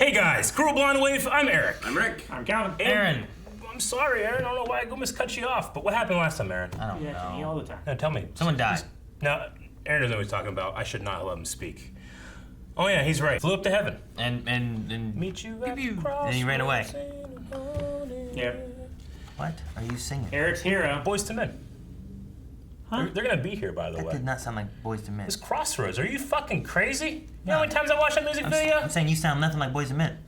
Hey guys, Cruel Blonde Wave, I'm Eric. I'm Rick. I'm Calvin. Aaron. I'm sorry, Aaron, I don't know why I almost cut you off, but what happened last time, Aaron? I don't Yeah, me know. all the time. No, tell me. Someone died. No, Aaron doesn't know what he's talking about. I should not let him speak. Oh yeah, he's right. Flew up to heaven. And Meet you at the and he ran away. Yep. What are you singing? Eric's hero. Boys to Men. Huh? They're gonna be here, by the That way. did not sound like Boys to Men. This Crossroads, are you fucking crazy? You know how many times I watched that music video? I'm saying you sound nothing like Boys to Men.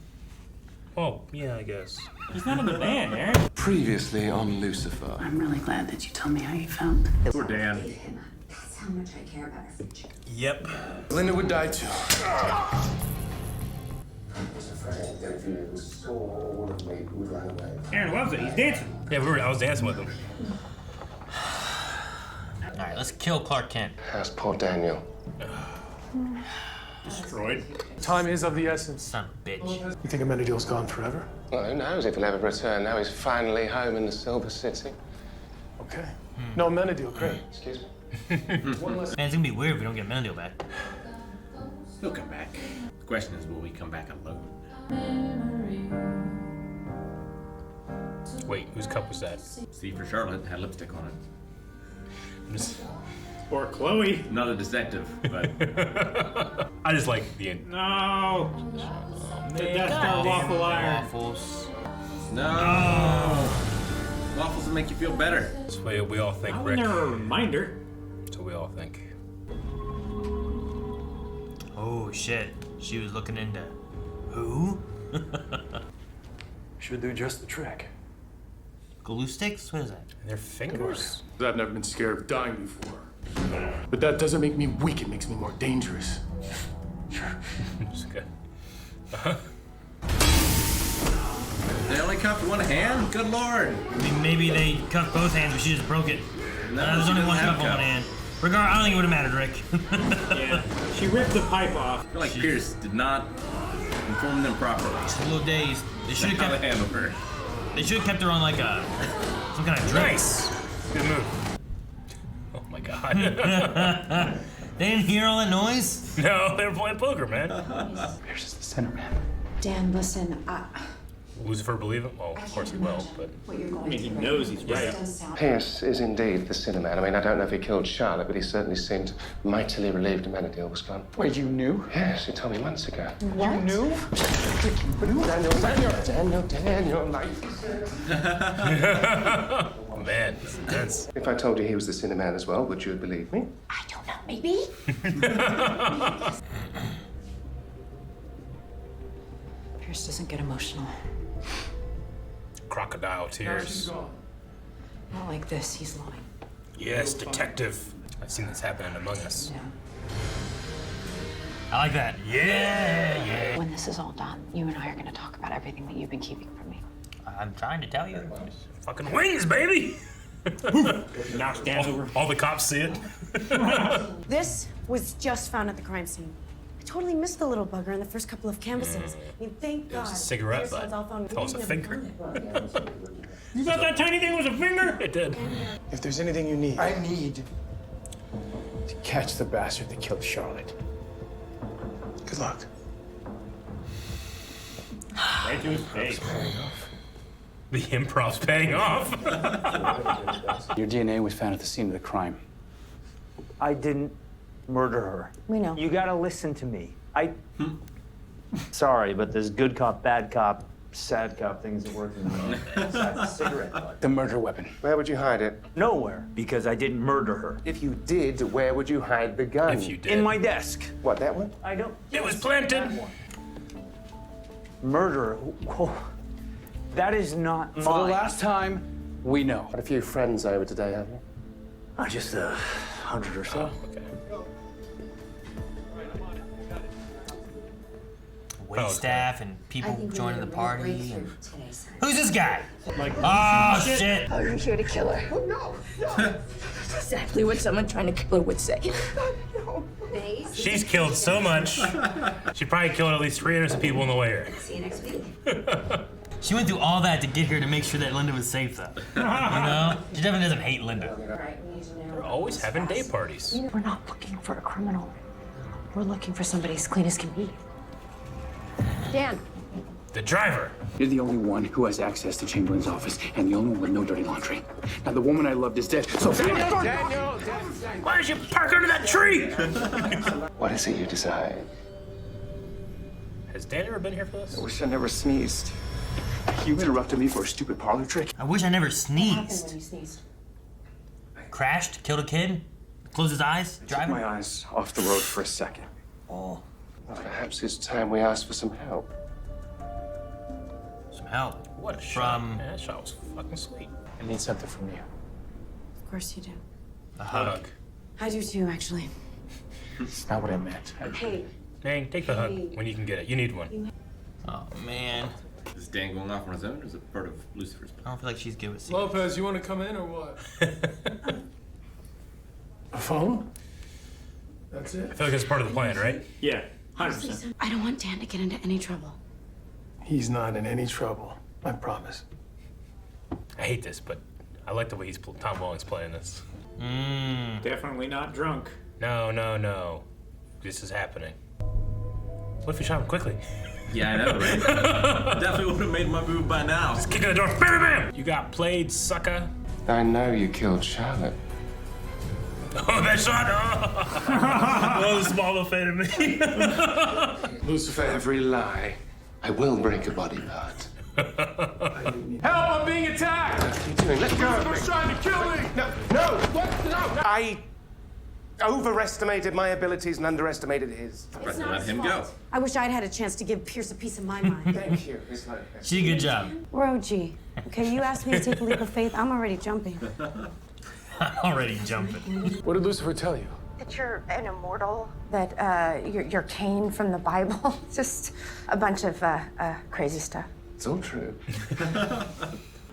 Oh, yeah, I guess. He's not in the band, Eric. Previously on Lucifer. I'm really glad that you told me how you felt. Poor Dan. That's how much I care about our future. Yep. Linda would die too. Aaron loves it. He's dancing. Yeah, I was dancing with him. All right, let's kill Clark Kent. How's poor Daniel? Destroyed. Time is of the essence. Son of a bitch. You think Amenadiel's gone forever? Well, who knows if he'll ever return. Now he's finally home in the Silver City. Okay. No, Amenadiel, great. Excuse me. Man, it's gonna be weird if we don't get Mendel back. He'll come back. The question is, will we come back alone? Wait, whose cup was that? C for Charlotte had lipstick on it. I'm just- Or Chloe. Not a detective, but I just like the end. No. The Death Star waffle iron. Waffles. no. Waffles will make you feel better. That's what we all think, How Rick. was there a reminder? That's what we all think. Oh shit. She was looking into who? Should do just the trick. Glue sticks? What is that? Their fingers? I've never been scared of dying before. But that doesn't make me weak, it makes me more dangerous. It's good. They only cuffed one hand? Good lord. I mean, maybe they cuffed both hands, but she just broke it. No, There's she only doesn't one have cuff on one cuff. hand. I don't think it would have mattered, Rick. Yeah. She ripped the pipe off. I feel like Pierce did not inform them properly. She's a little dazed. They should How have to kept. handle her. They should have kept her on like a some kind of drip. Nice! Good move. Oh my god. They didn't hear all that noise. No, they were playing poker, man. Pierce is the center man. Dan, listen, Lucifer believe it? Well, of course he will, but... what you're going I mean, he through knows he's right. does sound... Pierce is indeed the Cinnamon. I mean, I don't know if he killed Charlotte, but he certainly seemed mightily relieved Amenadiel was gone. Wait, you knew? Yes, he told me months ago. What? You knew? Daniel, life. Oh man, that's intense. If I told you he was the Cinnamon as well, would you believe me? I don't know, maybe? Pierce doesn't get emotional. Crocodile tears. Not like this, he's lying. Yes, detective. I've seen this happen in Among Us. Yeah. I like that. Yeah. When this is all done, you and I are gonna talk about everything that you've been keeping from me. I'm trying to tell you. Fucking wings, baby! Knocks Dan over. All the cops see it. This was just found at the crime scene. I totally missed the little bugger in the first couple of canvases. I mean, thank God. was a cigarette Pierce butt. all found That was a finger. You thought that tiny thing was a finger? It did. If there's anything you need, I need to catch the bastard that killed Charlotte. Good luck. Right to his face. The improv's paying off. Your DNA was found at the scene of the crime. I didn't murder her. We know. You gotta listen to me. Sorry, but this good cop, bad cop, sad cop things that work in besides a cigarette butt. The murder weapon. Where would you hide it? Nowhere, because I didn't murder her. If you did, where would you hide the gun? If you did. In my desk. What, that one? I don't. It was planted. Murder. Whoa. That is not mine. For the last time, we know. Got a few friends over today, have you? Just 100 or so. Okay. Wait staff and people joining the party. And... Today, son. Who's this guy? Like, Oh shit! Oh, you're here to kill her. Oh, no. Exactly what someone trying to kill her would say. No. She's killed so much. She probably killed at least 3 innocent people on the way here. See you next week. She went through all that to get here to make sure that Linda was safe, though. You know? She definitely doesn't hate Linda. All right, we need to know. They're always having day parties. We're not looking for a criminal. We're looking for somebody as clean as can be. Dan, The driver. You're the only one who has access to Chamberlain's office, and the only one with no dirty laundry. Now, the woman I loved is dead, so... Daniel! Why did you park under that tree? What is it you desire? Has Dan ever been here for this? I wish I never sneezed. You interrupted me for a stupid parlor trick? I wish I never What happened when sneezed. you sneezed? Crashed, killed a kid, closed his eyes, Took driving. my eyes off the road for a second. Well, perhaps it's time we asked for some help. Some help. What a shot. From Man, that shot was fucking sweet. I need something from you. Of course you do. a hug. I do too, actually. It's not what I meant. Hey, Dang, take the hug when you can get it. You need one. Oh man. Is Dan going off on his own, or is it part of Lucifer's plan? I don't feel like she's good with secrets. Lopez, you want to come in or what? A phone? That's I it. feel like it's part of the plan, right? Yeah, 100%. I don't want Dan to get into any trouble. He's not in any trouble. I promise. I hate this, but I like the way Tom Welling's playing this. Definitely not drunk. No. This is happening. What if we shot him quickly? Yeah, I know, right? Definitely would have made my move by now. Just kick in the door. Bam, bam, bam! You got played, sucker. I know you killed Charlotte. Oh, that shot! Oh, the small offended me. For every lie, I will break a body part. Help! I'm being attacked! What are you doing? Let go of me. Lucifer's trying to kill me! No! What? No! I overestimated my abilities and underestimated his. Let him go. I wish I'd had a chance to give Pierce a piece of my mind. Thank you. It's like She did a good job. We're OG. Okay, you asked me to take a leap of faith. I'm already jumping. Already jumping. What did Lucifer tell you? That you're an immortal. That you're Cain from the Bible. Just a bunch of crazy stuff. it's all true.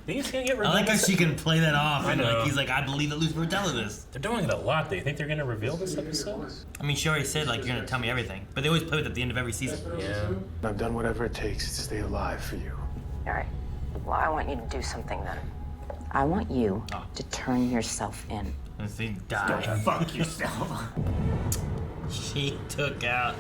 Think he's gonna get I like how revealed? she can play that off. I And know. like, he's like, I believe that Lucifer would tell her this. They're doing it a lot. Do you think they're gonna reveal this episode? I mean, she already said, like, you're gonna tell me everything. But they always play it at the end of every season. Yeah. I've done whatever it takes to stay alive for you. All right. Well, I want you to do something then. I want you to turn yourself in. And she died. Fuck yourself. She took out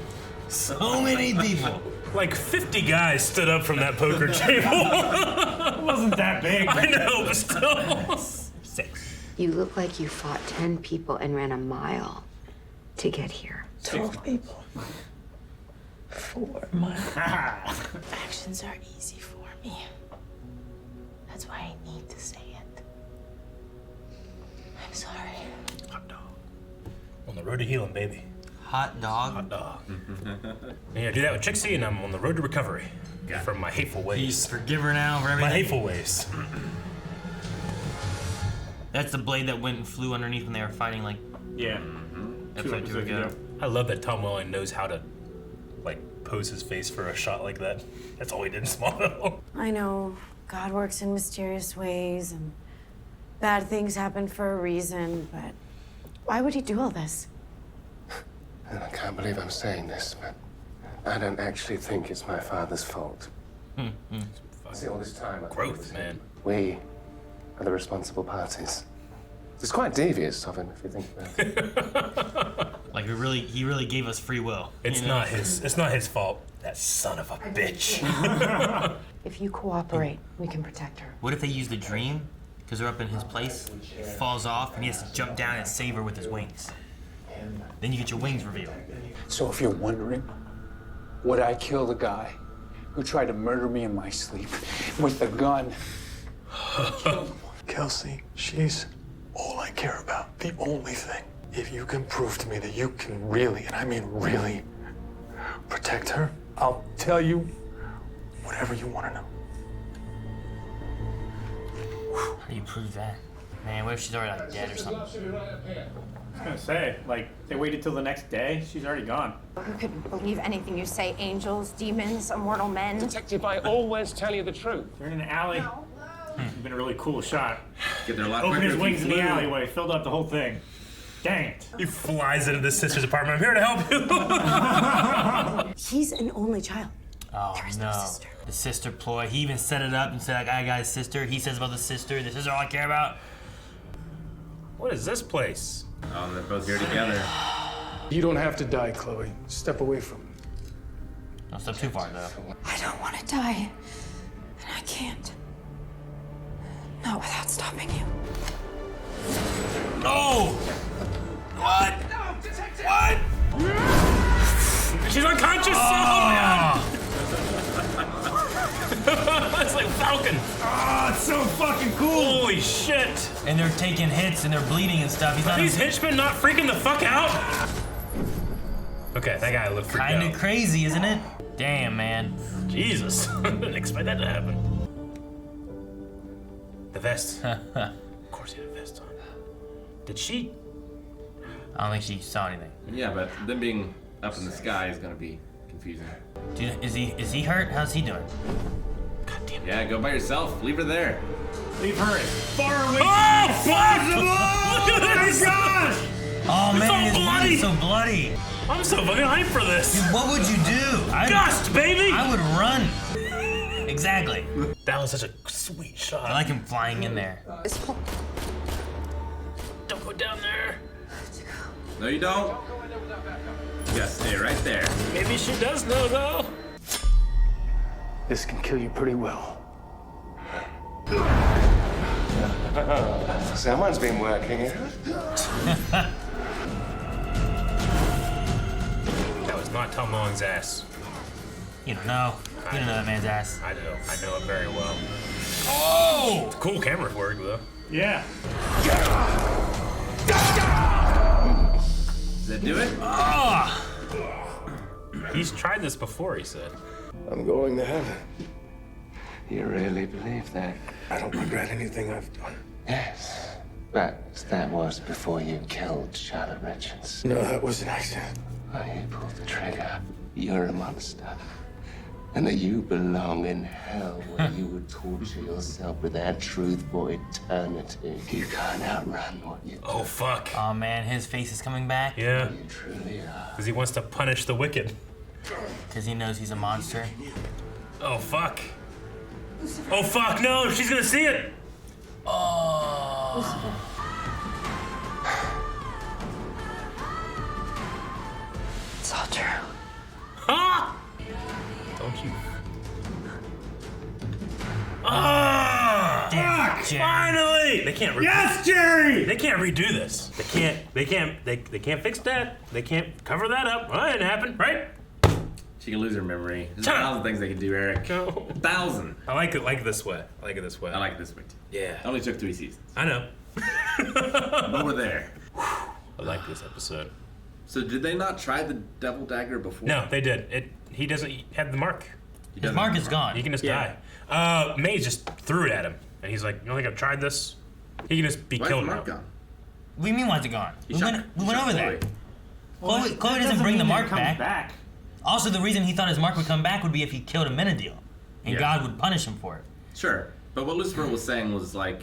so many people. Like 50 guys stood up from that poker table. It wasn't that big. I know, but still. 6. You look like you fought 10 people and ran a mile to get here. 12 people. 4 miles. Actions are easy for me. That's why I need to say it. I'm sorry. Hot dog. On the road to healing, baby. Hot dog. Hot dog. Yeah, do that with Trixie, and I'm on the road to recovery from my hateful ways. Please forgive her now for everything. My hateful ways. That's the blade that went and flew underneath when they were fighting, like, Yeah. episode 2 ago. I love that Tom Welling knows how to, like, pose his face for a shot like that. That's all he did in Smallville. I know God works in mysterious ways and bad things happen for a reason, but why would he do all this? And I can't believe I'm saying this, but I don't actually think it's my father's fault. See, all this time, I've been Growth, with man. him. We are the responsible parties. It's quite devious of him, if you think about it. Like, he really gave us free will. It's you know? it's not his fault. That son of a bitch. If you cooperate, we can protect her. What if they use the dream? Because they're up in his place, falls off, and he has to jump down and save her with his wings. Then you get your wings revealed. So if you're wondering, would I kill the guy who tried to murder me in my sleep with a gun? Kelsey, she's all I care about. The only thing. If you can prove to me that you can really, and I mean really, protect her, I'll tell you whatever you want to know. How do you prove that? Man, what if she's already like dead or something? I was gonna say, like, they waited till the next day. She's already gone. Who could believe anything you say? Angels, demons, immortal men? Detective, I always tell you the truth. They're in an alley. It's been a really cool shot. Get there a lot Open quicker his if wings you in the flew. alleyway, filled up the whole thing. Dang it. He flies into his sister's apartment. I'm here to help you. He's an only child. Oh, There is no sister. The sister ploy. He even set it up and said, I got his sister. He says about the sister. This is all I care about. What is this place? Oh, they're both here together. You don't have to die, Chloe. Step away from him. Don't step too far, though. I don't want to die. And I can't. Not without stopping you. No! What? What? She's unconscious! Oh, man! It's like Falcon. Oh, it's so fucking cool. Holy shit. And they're taking hits and they're bleeding and stuff. He's Are not these henchmen not freaking the fuck out? Okay, that guy looked freaked out. Kinda crazy, isn't it? Damn, man. Jesus. Didn't expect that to happen. The vest. Of course he had a vest on. Did she? I don't think she saw anything. Yeah, but them being up in the sky is gonna be confusing. Dude, is he hurt? How's he doing? God damn it. Yeah, go by yourself. Leave her there. Leave her as far away Oh, as fuck! possible. Look at this! Gosh! Oh It's man, so his bloody. bloody. So bloody. I'm so fucking hyped for this. Dude, what would you do? Gust, baby! I would run. Exactly. That was such a sweet shot. I like him flying in there. Don't go down there. No, you don't. You gotta stay right there. Maybe she does know, though. This can kill you pretty well. Someone's been working it. That was not Tom Long's ass. You don't know. You don't know that man's ass. I know it very well. Oh! Cool camera work, though. Yeah. Does that do it? Ah! He's tried this before, he said. I'm going to heaven. You really believe that? I don't regret anything I've done. Yes, but that was before you killed Charlotte Richards. No, that was an accident. Well, you pulled the trigger. You're a monster. And that you belong in hell where you would torture yourself with that truth for eternity. You can't outrun what you do. Oh, fuck. Oh man, his face is coming back. Yeah. You truly are. Because he wants to punish the wicked. Because he knows he's a monster. Oh, fuck. Oh, fuck, no, she's gonna see it. Oh. It's all true. Huh? Don't you? Ah! Damn, Jerry. Finally! They can't. Yes, Jerry! They can't redo this. They can't fix that. They can't cover that up. Well, that didn't happen, right? She can lose her memory. There's Shut up. 1,000 things they can do, Eric. No. 1,000. I like it this way. I like it this way. I like this one too. Yeah. It only took 3 seasons. I know. But we're there. I like this episode. So did they not try the double dagger before? No, they did. He doesn't have the mark. His mark is gone. He can just die. Maze just threw it at him, and he's like, "You don't think I've tried this?" He can just be Why is killed the now. mark gone? What do you mean why's it gone? He We shot- went he over shot there. Chloe. Chloe doesn't bring the mark comes back. Also, the reason he thought his mark would come back would be if he killed a Menadil, and Yeah. God would punish him for it. Sure. But what Lucifer was saying was like,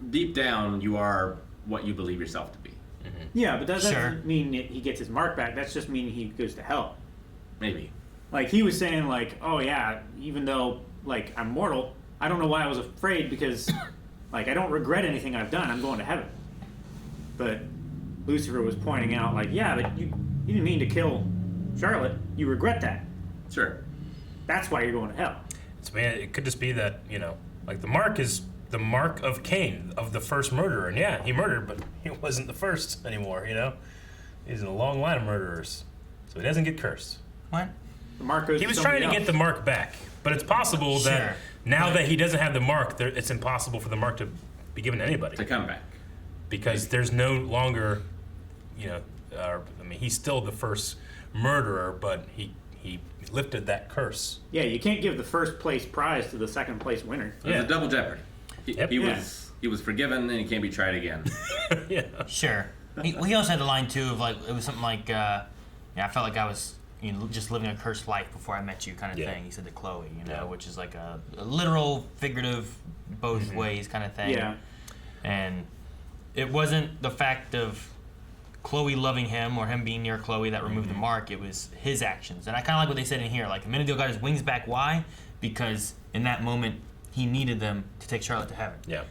deep down, you are what you believe yourself to be. Yeah, but that Sure. doesn't mean that he gets his mark back. That's just meaning he goes to hell. Maybe. Like, he was saying, like, oh yeah, even though, like, I'm mortal, I don't know why I was afraid because, like, I don't regret anything I've done. I'm going to heaven. But Lucifer was pointing out, like, yeah, but you didn't mean to kill Charlotte. You regret that. Sure. That's why you're going to hell. It could just be that, like the mark is the mark of Cain, of the first murderer. And yeah, he murdered, but he wasn't the first anymore, He's in a long line of murderers. So he doesn't get cursed. What? The mark goes He to was trying to somebody get the mark back, but it's possible Sure. that now that he doesn't have the mark, it's impossible for the mark to be given to anybody. To come back. Because there's no longer, he's still the first murderer, but he lifted that curse. Yeah, you can't give the first place prize to the second place winner. It was a double jeopardy. Yep. He was forgiven and he can't be tried again. Yeah. Sure. He also had the line too of like it was something like, I felt like I was just living a cursed life before I met you kind of thing. He said to Chloe, which is like a literal, figurative, both ways kind of thing. Yeah. And it wasn't the fact of Chloe loving him or him being near Chloe that removed the mark. It was his actions. And I kind of like what they said in here. Like, Menadil got his wings back. Why? Because in that moment, he needed them to take Charlotte to heaven. Yeah.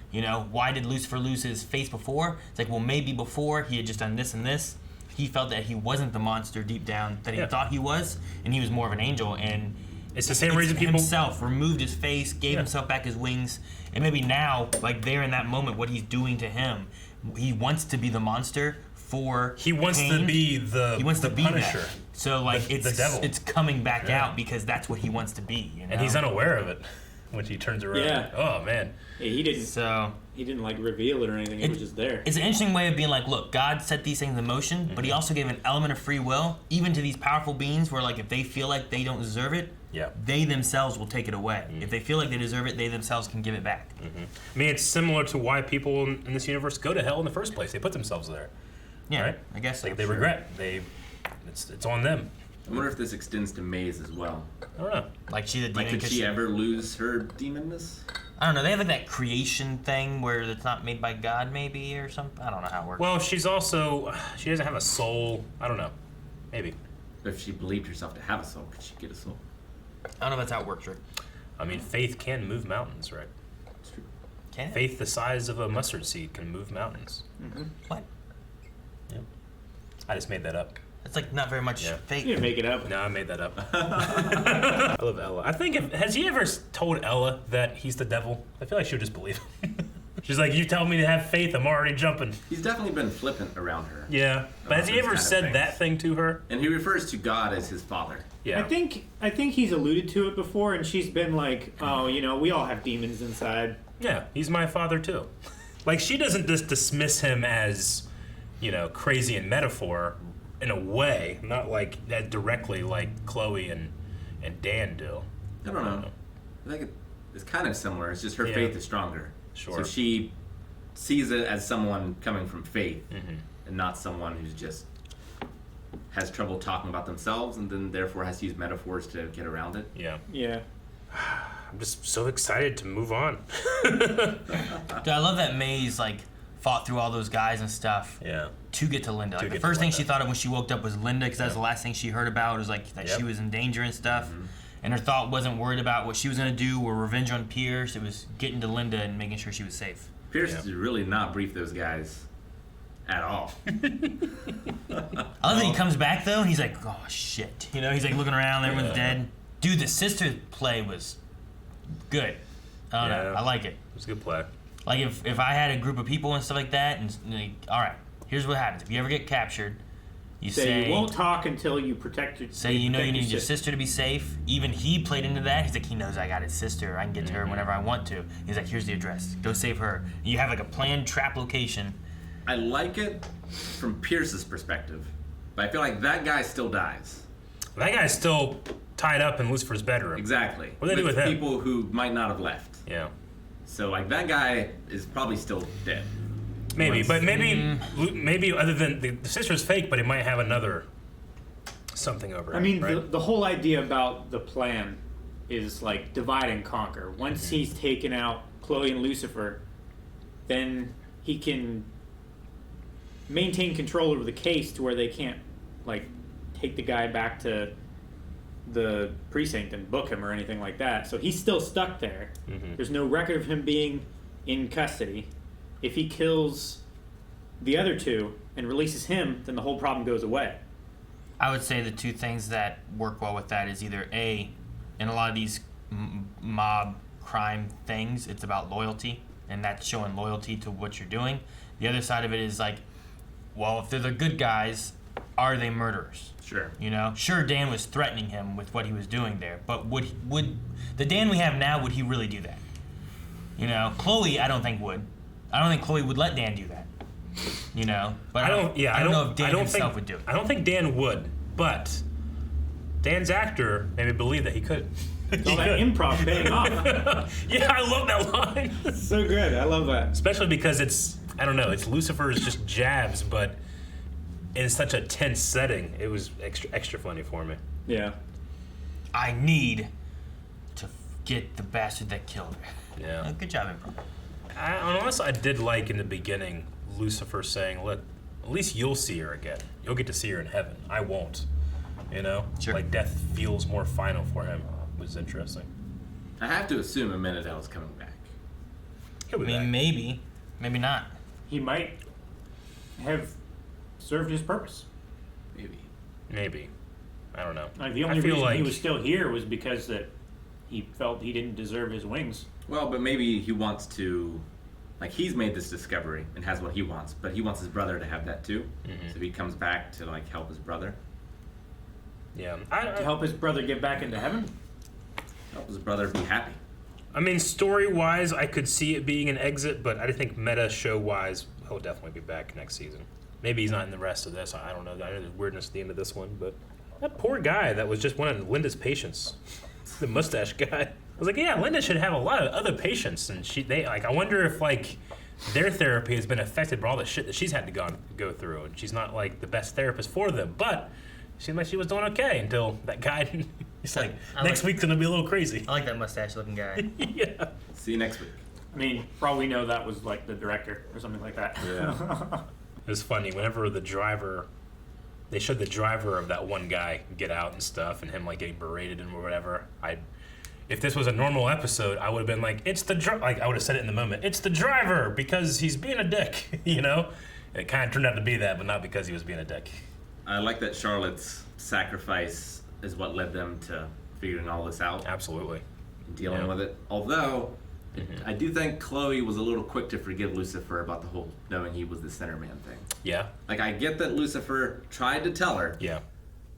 Why did Lucifer lose his face before? It's like, well, maybe before he had just done this and this, he felt that he wasn't the monster deep down that he Yeah. thought he was, and he was more of an angel. And it's the same reason people himself removed his face, gave himself back his wings, and maybe now, like there in that moment, what he's doing to him, he wants to be the monster for. He wants Cain. to be the. He wants the to be Punisher. that. So like the devil. it's coming back Yeah. out because that's what he wants to be. You know? And he's unaware of it when he turns around. Yeah. Oh man. Yeah, he didn't. So He didn't like reveal it or anything. It was just there. it's an interesting way of being like, look, God set these things in motion, but he also gave an element of free will, even to these powerful beings, where like if they feel like they don't deserve it, Yeah. they themselves will take it away. If they feel like they deserve it, they themselves can give it back. I mean, it's similar to why people in this universe go to hell in the first place. They put themselves there. Yeah, Right? I guess so. Like they Sure. regret. It's on them. I wonder if this extends to Maze as well. I don't know. Like she's a demon. Like, could 'cause she ever lose her demonness? I don't know. They have like that creation thing where it's not made by God, maybe, or something. I don't know how it works. Well, she doesn't have a soul. I don't know. Maybe. If she believed herself to have a soul, could she get a soul? I don't know if that's how it works, Rick. I mean, faith can move mountains, right? It's true. Can it? Faith the size of a mustard seed can move mountains. What? Yeah. I just made that up. It's like not very much Yeah. faith. You didn't make it up. No, I made that up. I love Ella. I think has he ever told Ella that he's the devil? I feel like she would just believe him. She's like, you tell me to have faith, I'm already jumping. He's definitely been flippant around her. Yeah, but has he Those ever kind of said things. that thing to her? And he refers to God as his father. Yeah. I think he's alluded to it before, and she's been like, "Oh, we all have demons inside." Yeah, he's my father too. Like she doesn't just dismiss him as, crazy in metaphor, in a way, not like that directly like Chloe and Dan do. I don't know. I think it's kind of similar. It's just her Yeah. faith is stronger. Sure. So she sees it as someone coming from faith and not someone who's just has trouble talking about themselves and then therefore has to use metaphors to get around it. Yeah. Yeah. I'm just so excited to move on. Dude, I love that Maze like fought through all those guys and stuff. Yeah. To get to Linda. Like the get first to thing Linda. she thought of when she woke up was Linda, because that's the last thing she heard about. Was like that Yep. she was in danger and stuff. And her thought wasn't worried about what she was gonna do or revenge on Pierce. It was getting to Linda and making sure she was safe. Pierce did really not brief those guys at all. I love that he comes back though and he's like, oh shit. He's like looking around, everyone's dead. Dude, the sister play was good. I don't know. I like it. It was a good play. Like if I had a group of people and stuff like that, and like, all right, here's what happens. If you ever get captured, you say you won't talk until you protect your. Say you need your sister to be safe. Even he played into that. He's like, he knows I got his sister. I can get to her whenever I want to. He's like, here's the address. Go save her. You have like a planned trap location. I like it from Pierce's perspective, but I feel like that guy still dies. That guy's still tied up in Lucifer's bedroom. Exactly. What do they do with him? People who might not have left. Yeah. So like that guy is probably still dead. Maybe, but maybe other than the sister's fake, but he might have another something over him. I mean, right? the whole idea about the plan is like divide and conquer. Once he's taken out Chloe and Lucifer, then he can maintain control over the case to where they can't like take the guy back to the precinct and book him or anything like that. So he's still stuck there. There's no record of him being in custody. If he kills the other two and releases him, then the whole problem goes away. I would say the two things that work well with that is either A, in a lot of these mob crime things, it's about loyalty, and that's showing loyalty to what you're doing. The other side of it is like, well, if they're the good guys, are they murderers? Sure. Sure, Dan was threatening him with what he was doing there, but would the Dan we have now, would he really do that? Chloe, I don't think would. I don't think Chloe would let Dan do that. But I don't know if Dan himself would do it. I don't think Dan would, but Dan's actor made me believe that he could. All that improv paying off. Yeah, I love that line. So good. I love that. Especially because it's Lucifer's just jabs, but in such a tense setting, it was extra funny for me. Yeah. I need to get the bastard that killed her. Yeah. Good job, improv. Honestly, I did like in the beginning Lucifer saying, look, at least you'll see her again. You'll get to see her in heaven. I won't. Sure. Like death feels more final for him. It was interesting. I have to assume Amenadel's coming back. He'll be I mean, back. maybe not. He might have served his purpose. Maybe. I don't know. Like, the only reason he was still here was because that he felt he didn't deserve his wings. Well, but maybe he wants to, like, he's made this discovery and has what he wants, but he wants his brother to have that too. So he comes back to, like, help his brother. Yeah. To help his brother get back into heaven? Help his brother be happy. I mean, story-wise, I could see it being an exit, but I think meta show-wise, he'll definitely be back next season. Maybe he's not in the rest of this. I don't know. I know there's weirdness at the end of this one, but that poor guy that was just one of Linda's patients, the mustache guy. I was like, yeah, Linda should have a lot of other patients, and I wonder if like their therapy has been affected by all the shit that she's had to go through, and she's not like the best therapist for them, but it seemed like she was doing okay until that guy. He's like, next week's gonna be a little crazy. I like that mustache-looking guy. Yeah. See you next week. I mean, for all we know, that was like the director or something like that. Yeah. It was funny whenever they showed the driver of that one guy get out and stuff, and him like getting berated and whatever. If this was a normal episode, I would have been like, it's the like I would have said it in the moment. It's the driver because he's being a dick, you know. And it kind of turned out to be that, but not because he was being a dick. I like that Charlotte's sacrifice is what led them to figuring all this out. Absolutely. Dealing with it. Although, I do think Chloe was a little quick to forgive Lucifer about the whole knowing he was the center man thing. Yeah. Like, I get that Lucifer tried to tell her. Yeah.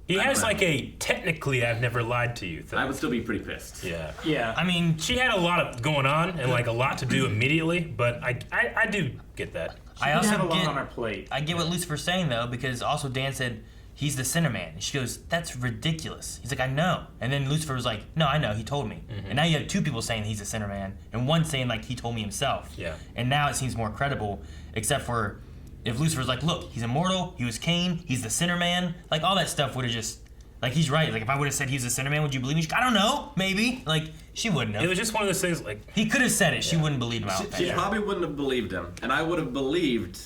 He has like a technically I've never lied to you thing. I would still be pretty pissed. Yeah. Yeah. I mean, she had a lot of going on and like a lot to do immediately, but I do get that. I also have a lot on her plate. I get what Lucifer's saying though, because also Dan said he's the center man. And she goes, that's ridiculous. He's like, I know. And then Lucifer was like, no, I know, he told me. And now you have two people saying he's the center man, and one saying like he told me himself. Yeah. And now it seems more credible, except for if Lucifer's like, look, he's immortal, he was Cain, he's the center man, like all that stuff would have just, like he's right. Like if I would have said he was the center man, would you believe me? She's like, I don't know, maybe. Like she wouldn't have. It was just one of those things like he could have said it, she wouldn't believe him out. She probably wouldn't have believed him, and I would have believed,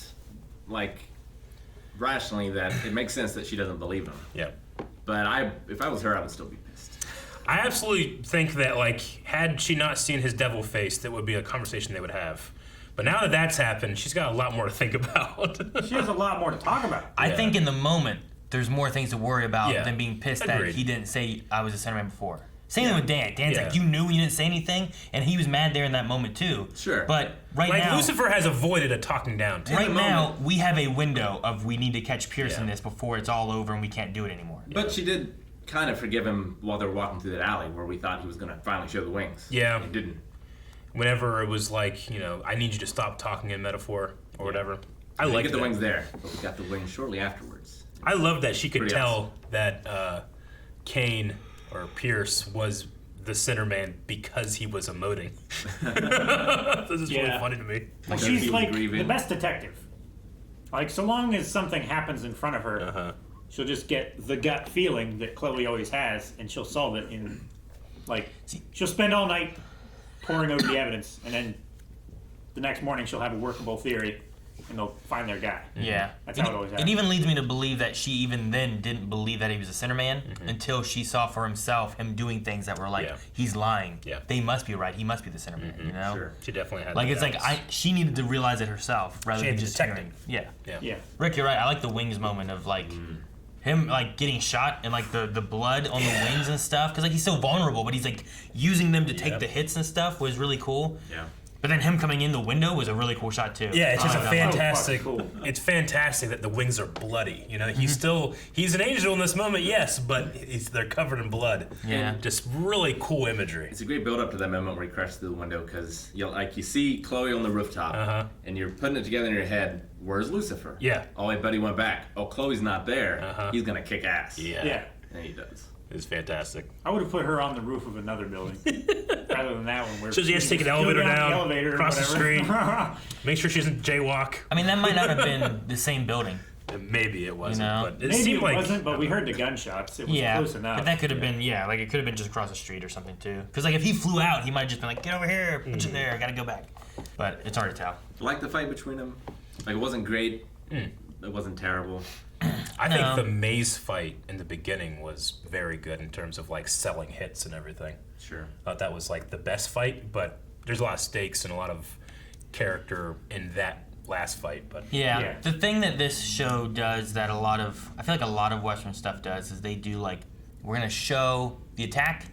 like, rationally that it makes sense that she doesn't believe him. Yeah. But if I was her, I would still be pissed. I absolutely think that, like, had she not seen his devil face, that would be a conversation they would have. But now that that's happened, she's got a lot more to think about. She has a lot more to talk about. I think in the moment, there's more things to worry about Yeah. than being pissed Agreed. that he didn't say I was a center man before. Same thing with Dan. Dan's Yeah. like, you knew when you didn't say anything, and he was mad there in that moment too. Sure. But right like, now, Lucifer has avoided a talking down. Too. right now, we have a window of we need to catch Pierce in Yeah. this before it's all over and we can't do it anymore. But she did kind of forgive him while they were walking through that alley where we thought he was going to finally show the wings. Yeah. He didn't. Whenever it was like, you know, I need you to stop talking in metaphor or whatever. I We like get the that. wings there, but we got the wings shortly afterwards. I love that she could Pretty tell that Cain or Pierce was the center man because he was emoting. This is really funny to me. Well, she's like the best detective. Like, so long as something happens in front of her, she'll just get the gut feeling that Chloe always has, and she'll solve it in, like, she'll spend all night poring over the evidence, and then the next morning she'll have a workable theory, and they'll find their guy. Yeah. That's how it always happens. It even leads me to believe that she even then didn't believe that he was a center man until she saw for himself him doing things that were like, he's lying. Yeah. They must be right. He must be the center man, you know? Sure. She definitely had Like, the it's like, doubts. she needed to realize it herself rather She than had to just detect hearing. it. Yeah. Yeah. Rick, you're right. I like the wings moment of, like, him, like, getting shot and, like, the blood on the wings and stuff. Because, like, he's so vulnerable, but he's, like, using them to take the hits and stuff was really cool. Yeah. But then him coming in the window was a really cool shot, too. Yeah, it's just a I love fantastic. So fucking cool. It's fantastic that the wings are bloody. You know, he's an angel in this moment, yes, but they're covered in blood. Yeah. Just really cool imagery. It's a great build up to that moment where he crashes through the window because you see Chloe on the rooftop and you're putting it together in your head. Where's Lucifer? Yeah. Oh, wait, buddy went back. Oh, Chloe's not there. He's gonna kick ass. Yeah. And he does. It's fantastic. I would have put her on the roof of another building rather than that one. Where So she has to take an go elevator down, the elevator or cross the street, whatever. make sure she doesn't jaywalk. I mean, that might not have been the same building. Maybe it wasn't, know? but it Maybe seemed it like wasn't, but we heard the gunshots. It was close enough. But that could have been, like, it could have been just across the street or something, too. Because, like, if he flew out, he might have just been like, get over here, put you there, gotta go back. But it's hard to tell. I like the fight between them. Like, it wasn't great. It wasn't terrible. I think the maze fight in the beginning was very good in terms of like selling hits and everything. Sure. I thought that was like the best fight, but there's a lot of stakes and a lot of character in that last fight. But yeah, the thing that this show does that I feel like a lot of Western stuff does is they do like, we're gonna show the attack,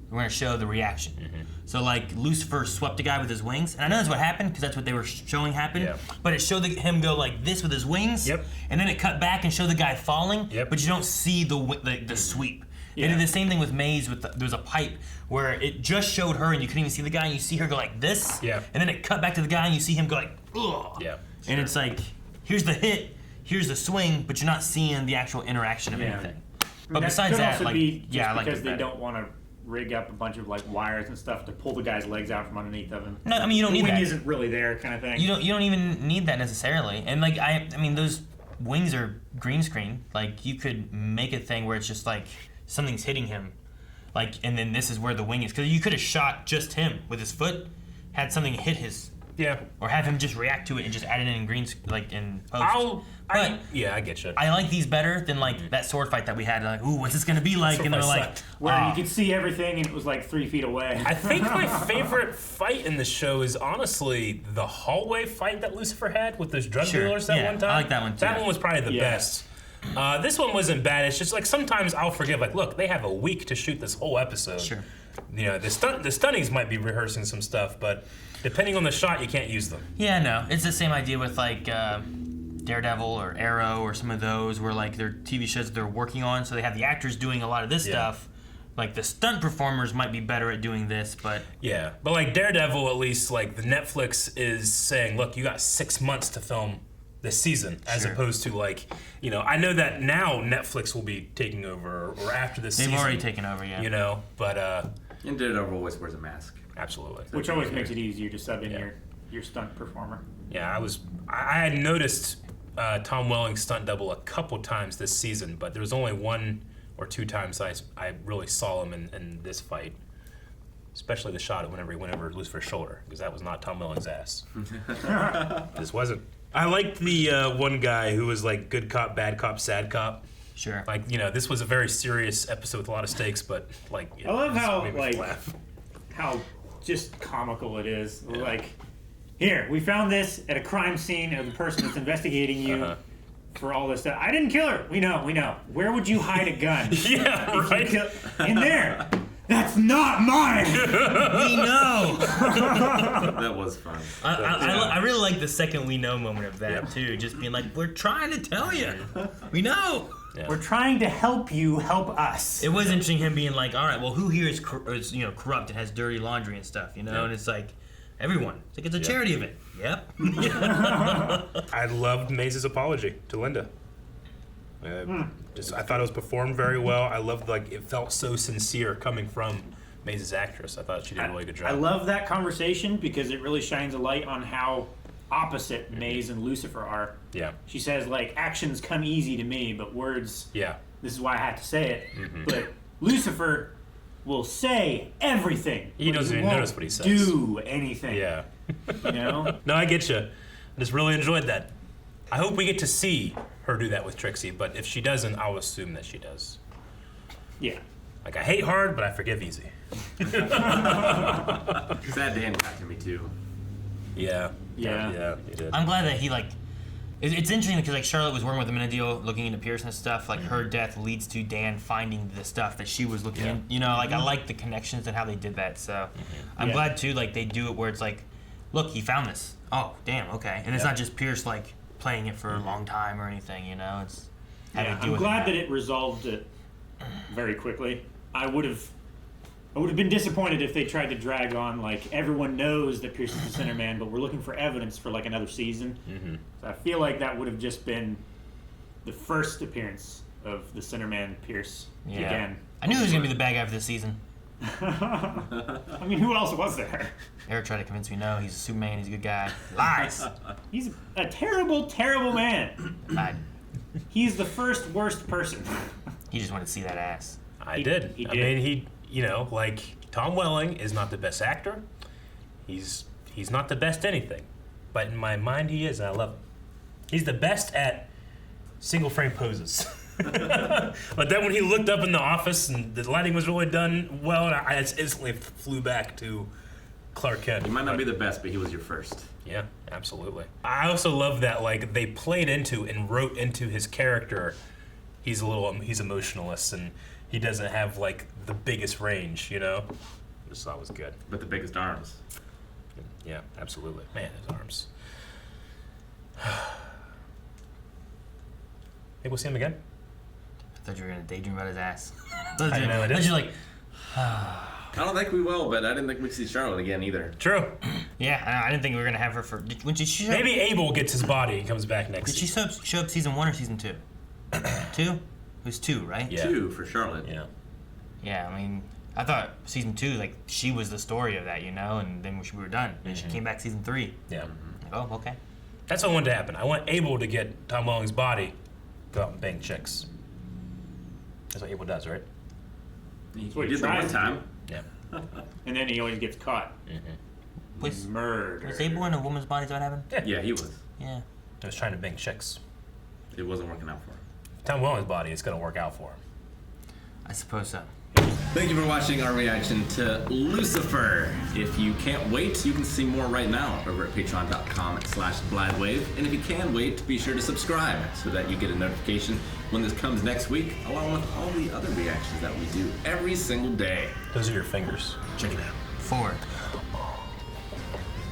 we're gonna show the reaction. So like Lucifer swept a guy with his wings, and I know that's what happened because that's what they were showing happen. But it showed him go like this with his wings, and then it cut back and showed the guy falling, but you don't see the sweep. They did the same thing with Maze. There was a pipe where it just showed her and you couldn't even see the guy, and you see her go like this, and then it cut back to the guy and you see him go like, ugh. And it's like, here's the hit, here's the swing, but you're not seeing the actual interaction of anything. But besides that, could also like, be just I like because it they better. don't want to rig up a bunch of like wires and stuff to pull the guy's legs out from underneath of him. No, I mean you don't the need wing that. Isn't really there, kind of thing. You don't even need that necessarily. And like I mean those wings are green screen. Like you could make a thing where it's just like something's hitting him, like, and then this is where the wing is. Because you could have shot just him with his foot, had something hit his. Or have him just react to it and just add it in green, like in post. I get you. I like these better than like that sword fight that we had. Like, ooh, what's this gonna be like? And they're like, where you could see everything and it was like 3 feet away. I think my favorite fight in the show is honestly the hallway fight that Lucifer had with those drug dealers that one time. I like that one too. That one was probably the best. This one wasn't bad. It's just like sometimes I'll forgive. Like, look, they have a week to shoot this whole episode. You know, the stunnings might be rehearsing some stuff, but depending on the shot, you can't use them. Yeah, no, it's the same idea with like Daredevil or Arrow or some of those where like their TV shows they're working on, so they have the actors doing a lot of this stuff. Like the stunt performers might be better at doing this, but but like Daredevil, at least like the Netflix is saying, look, you got 6 months to film this season, as opposed to like, you know, I know that now Netflix will be taking over or after this season. They've already taken over, You know, but and Daredevil always wears a mask. Absolutely. Which always makes it easier to sub in your stunt performer. Yeah, I had noticed Tom Welling's stunt double a couple times this season, but there was only 1 or 2 times I really saw him in this fight. Especially the shot whenever he went over Lucifer's shoulder, because that was not Tom Welling's ass. This wasn't. I liked the one guy who was like good cop, bad cop, sad cop. Sure. Like, you know, this was a very serious episode with a lot of stakes, but like, I love how just comical it is. Like, here, we found this at a crime scene of the person that's investigating you for all this stuff. I didn't kill her. We know. Where would you hide a gun? In there. That's not mine. We know. That was fun. I really like the second we know moment of that too. Just being like, we're trying to tell you. We know. We're trying to help you help us. It was interesting him being like, all right, well, who here is corrupt and has dirty laundry and stuff, you know? And it's like, everyone. It's like, it's a charity event. Yep. I loved Maze's apology to Linda. I thought it was performed very well. I loved, like, it felt so sincere coming from Maze's actress. I thought she did a really good job. I love that conversation because it really shines a light on how opposite Maze and Lucifer are. Yeah. She says, like, actions come easy to me, but words, this is why I have to say it. But Lucifer will say everything. He doesn't even notice what he says. Do anything. Yeah. You know? No, I get you. I just really enjoyed that. I hope we get to see her do that with Trixie, but if she doesn't, I'll assume that she does. Yeah. Like, I hate hard, but I forgive easy. Sad Dan got to me too. Yeah, he did. I'm glad that he like. It's interesting because like Charlotte was working with him in a deal, looking into Pierce and stuff. Like her death leads to Dan finding the stuff that she was looking in. You know, like I like the connections and how they did that. So I'm glad too. Like they do it where it's like, look, he found this. Oh, damn, okay. And it's not just Pierce like playing it for a long time or anything. You know, it's. I'm glad that it resolved it very quickly. I would have been disappointed if they tried to drag on, like, everyone knows that Pierce is the Center Man, but we're looking for evidence for, like, another season. So I feel like that would have just been the first appearance of the Center Man Pierce again. I knew he was going to be the bad guy for this season. I mean, who else was there? Eric tried to convince me, no, he's a Superman, he's a good guy. Lies! He's a terrible, terrible man. Lied. He's the first worst person. He just wanted to see that ass. I did. I mean, you know, like, Tom Welling is not the best actor. He's not the best anything. But in my mind, he is, and I love him. He's the best at single frame poses. But then when he looked up in the office and the lighting was really done well, and I just instantly flew back to Clark Kent. He might not be the best, but he was your first. Yeah, absolutely. I also love that like they played into and wrote into his character. He's emotionless and he doesn't have like the biggest range, you know. Just thought it was good. But the biggest arms. Yeah, absolutely. Man, his arms. Hey, we'll see him again. I thought you were gonna daydream about his ass. I know it I is. was like, I don't think we will, but I didn't think we'd see Charlotte again either. True. yeah, I didn't think we were gonna have her for. When she show, Maybe Abel gets his body and comes back next did she season. show up season 1 or season 2? 2? It was 2, right? Yeah. 2 for Charlotte. Yeah. Yeah, I mean, I thought season 2, like, she was the story of that, you know, and then we were done. And she came back season 3. Yeah. Like, oh, okay. That's what I wanted to happen. I want Abel to get Tom Welling's body, go out and bang chicks. That's what Abel does, right? He what he did the tries one to time. Yeah. And then he always gets caught. Was Murder. Abel in a woman's body? Is that what happened? Yeah, he was. Yeah. He was trying to bang chicks. It wasn't working out for him. Tom Welling's body is going to work out for him. I suppose so. Thank you for watching our reaction to Lucifer. If you can't wait, you can see more right now over at patreon.com/BladWave. And if you can wait, be sure to subscribe so that you get a notification when this comes next week, along with all the other reactions that we do every single day. Those are your fingers. Check it out. Forward.